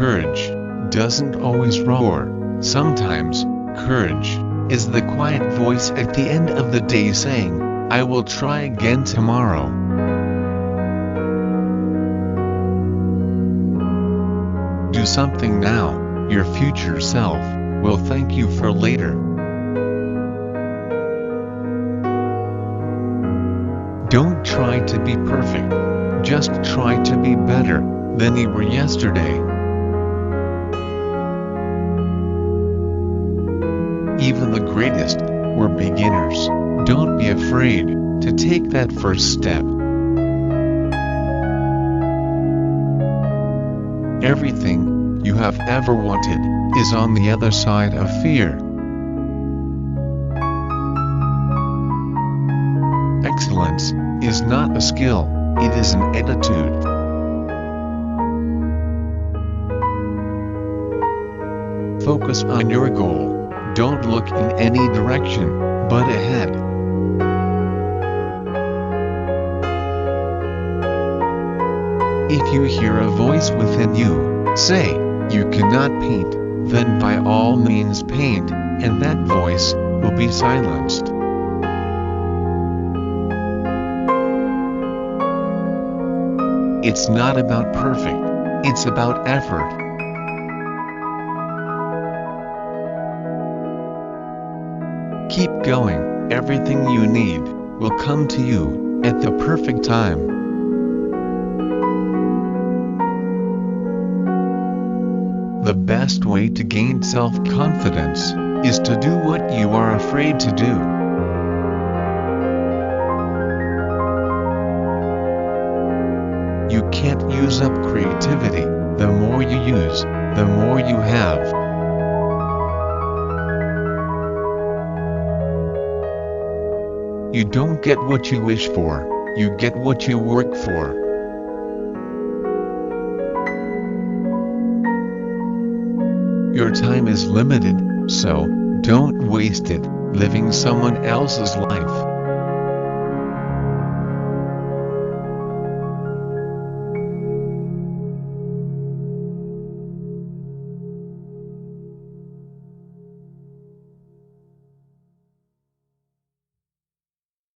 Courage doesn't always roar. Sometimes, courage is the quiet voice at the end of the day saying, I will try again tomorrow. Do something now, your future self will thank you for later. Don't try to be perfect, just try to be better than you were yesterday. Even the greatest were beginners. Don't be afraid to take that first step. Everything you have ever wanted is on the other side of fear. Excellence is not a skill, it is an attitude. Focus on your goal. Don't look in any direction but ahead. If you hear a voice within you say, you cannot paint, then by all means paint, and that voice will be silenced. It's not about perfect, it's about effort. Keep going, everything you need will come to you at the perfect time. The best way to gain self-confidence is to do what you are afraid to do. You can't use up creativity. The more you use, the more you have. You don't get what you wish for, you get what you work for. Your time is limited, so don't waste it living someone else's life.